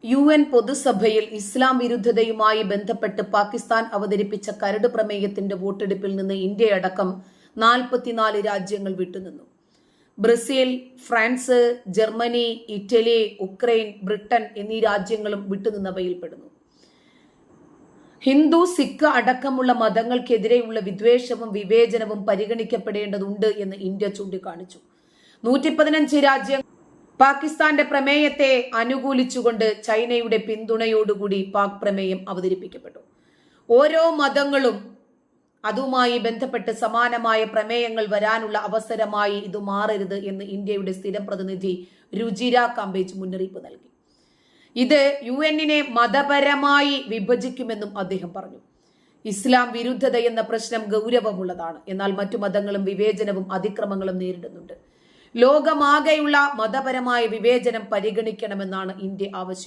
UN പൊതുസഭയിൽ ഇസ്ലാം വിരുദ്ധതയുമായി ബന്ധപ്പെട്ട് പാകിസ്ഥാൻ അവതരിപ്പിച്ച കരട് പ്രമേയത്തിന്റെ വോട്ടെടുപ്പിൽ നിന്ന് ഇന്ത്യയടക്കം 44 രാജ്യങ്ങൾ വിട്ടുനിന്നു. Brazil, France, Germany, Italy, Ukraine, Britain എന്നീ രാജ്യങ്ങളും വിട്ടുനിന്നവയിൽപ്പെടുന്നു. ഹിന്ദു, സിഖ് അടക്കമുള്ള മതങ്ങൾക്കെതിരെയുള്ള വിദ്വേഷവും വിവേചനവും പരിഗണിക്കപ്പെടേണ്ടതുണ്ട് എന്ന് ഇന്ത്യ ചൂണ്ടിക്കാണിച്ചു. 115 രാജ്യങ്ങൾ പാകിസ്ഥാന്റെ പ്രമേയത്തെ അനുകൂലിച്ചുകൊണ്ട് ചൈനയുടെ പിന്തുണയോടുകൂടി പാക് പ്രമേയം അവതരിപ്പിക്കപ്പെട്ടു. ഓരോ മതങ്ങളും അതുമായി ബന്ധപ്പെട്ട് സമാനമായ പ്രമേയങ്ങൾ വരാനുള്ള അവസരമായി ഇത് മാറരുത് എന്ന് ഇന്ത്യയുടെ സ്ഥിരം പ്രതിനിധി രുചിര കാംബേജ് മുന്നറിയിപ്പ് നൽകി. ഇത് UN-നെ മതപരമായി വിഭജിക്കുമെന്നും അദ്ദേഹം പറഞ്ഞു. ഇസ്ലാം വിരുദ്ധത എന്ന പ്രശ്നം ഗൗരവമുള്ളതാണ്. എന്നാൽ മറ്റു മതങ്ങളും വിവേചനവും അതിക്രമങ്ങളും നേരിടുന്നുണ്ട്. ലോകമാകെയുള്ള മതപരമായ വിവേചനം പരിഗണിക്കണമെന്നാണ് ഇന്ത്യ ആവശ്യപ്പെടുന്നത്.